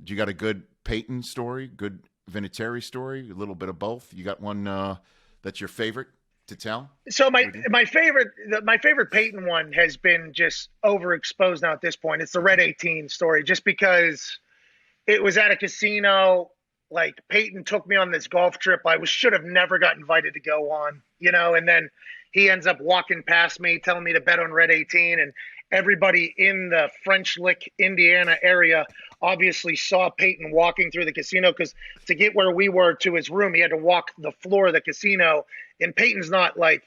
Do you got a good Peyton story, good Vinatieri story, a little bit of both? You got one that's your favorite to tell? So my favorite Peyton one has been just overexposed now at this point. It's the Red 18 story, just because it was at a casino. Like, Peyton took me on this golf trip I should have never got invited to go on, and then he ends up walking past me, telling me to bet on Red 18, and everybody in the French Lick, Indiana area obviously saw Peyton walking through the casino, because to get where we were to his room, he had to walk the floor of the casino, and Peyton's not like,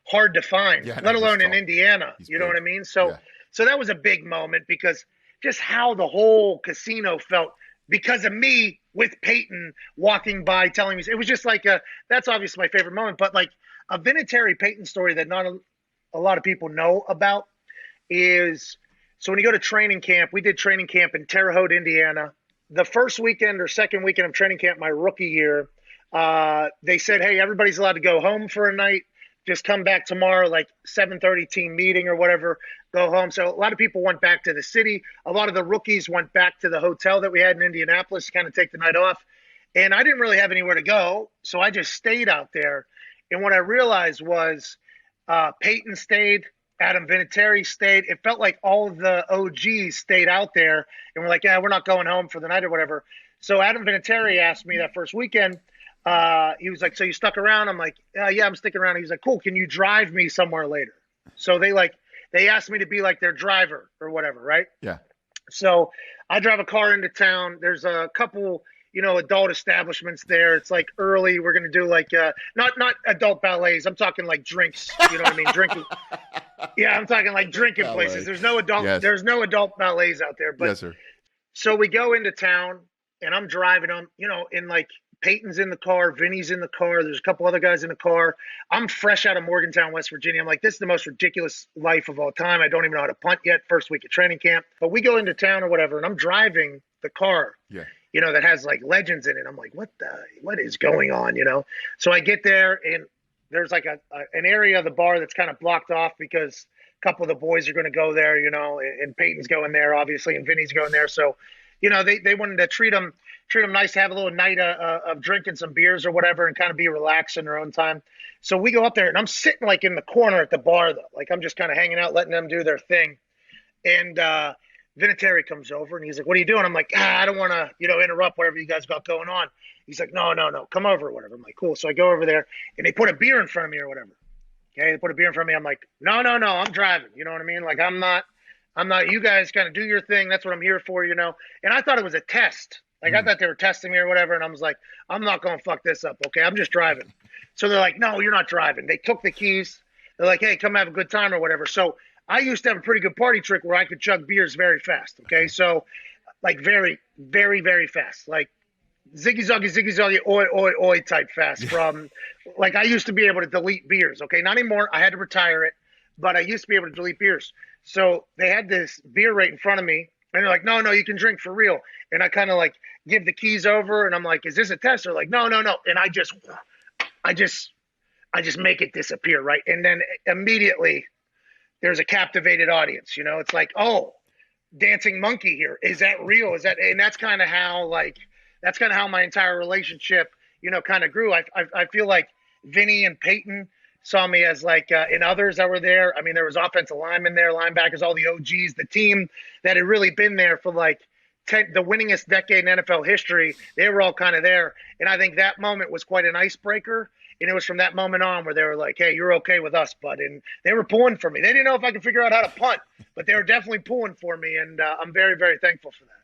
hard to find, let alone in Indiana. You know what I mean? So that was a big moment, because just how the whole casino felt because of me with Peyton walking by telling me. It was just like that's obviously my favorite moment. But like a Vinatieri Peyton story that not a lot of people know about is, so when you go to training camp, we did training camp in Terre Haute, Indiana. The first weekend or second weekend of training camp my rookie year, they said, hey, everybody's allowed to go home for a night. Just come back tomorrow, like 7:30 team meeting or whatever, go home. So a lot of people went back to the city. A lot of the rookies went back to the hotel that we had in Indianapolis to kind of take the night off. And I didn't really have anywhere to go, so I just stayed out there. And what I realized was Peyton stayed, Adam Vinatieri stayed. It felt like all of the OGs stayed out there and were like, yeah, we're not going home for the night or whatever. So Adam Vinatieri asked me that first weekend, he was like, so you stuck around? I'm like, yeah, I'm sticking around. He was like, cool, can you drive me somewhere later? So they asked me to be like their driver or whatever, right? Yeah. So I drive a car into town. There's a couple, adult establishments there. It's like early. We're going to do like, not adult ballets. I'm talking like drinks, you know what I mean? Drinking. Yeah, I'm talking like drinking places. There's no adult ballets out there. But yes, sir. So we go into town and I'm driving them, in like, Peyton's in the car, Vinny's in the car, there's a couple other guys in the car. I'm fresh out of Morgantown, West Virginia. I'm like, this is the most ridiculous life of all time. I don't even know how to punt yet, first week of training camp. But we go into town or whatever, and I'm driving the car, that has like legends in it. I'm like, what is going on, So I get there, and there's like an area of the bar that's kind of blocked off because a couple of the boys are going to go there, and Peyton's going there, obviously, and Vinny's going there. So, they wanted to treat them nice, to have a little night of drinking some beers or whatever and kind of be relaxed in their own time. So we go up there, and I'm sitting like in the corner at the bar, though. Like, I'm just kind of hanging out, letting them do their thing. And Vinatieri comes over, and he's like, what are you doing? I'm like, I don't want to, interrupt whatever you guys got going on. He's like, no, come over or whatever. I'm like, cool. So I go over there, and they put a beer in front of me or whatever. Okay, they put a beer in front of me. I'm like, no, I'm driving. You know what I mean? Like, I'm not, you guys kind of do your thing. That's what I'm here for, And I thought it was a test. Like, I thought they were testing me or whatever, and I was like, I'm not going to fuck this up, okay? I'm just driving. So they're like, no, you're not driving. They took the keys. They're like, hey, come have a good time or whatever. So I used to have a pretty good party trick where I could chug beers very fast, okay? So, like, very, very, very fast. Like, ziggy zoggy, oi, oi, oi type fast. From, like, I used to be able to delete beers, okay? Not anymore. I had to retire it, but I used to be able to delete beers. So they had this beer right in front of me, and they're like, no, you can drink for real. And I kind of like give the keys over, and I'm like, is this a test? They're like, no. And I just make it disappear, right? And then immediately there's a captivated audience, It's like, oh, dancing monkey here. Is that real? And that's kind of how my entire relationship, kind of grew. I feel like Vinny and Peyton saw me as like, and others that were there. I mean, there was offensive linemen there, linebackers, all the OGs, the team that had really been there for like the winningest decade in NFL history. They were all kind of there. And I think that moment was quite an icebreaker. And it was from that moment on where they were like, hey, you're okay with us, bud. And they were pulling for me. They didn't know if I could figure out how to punt, but they were definitely pulling for me. And I'm very, very thankful for that.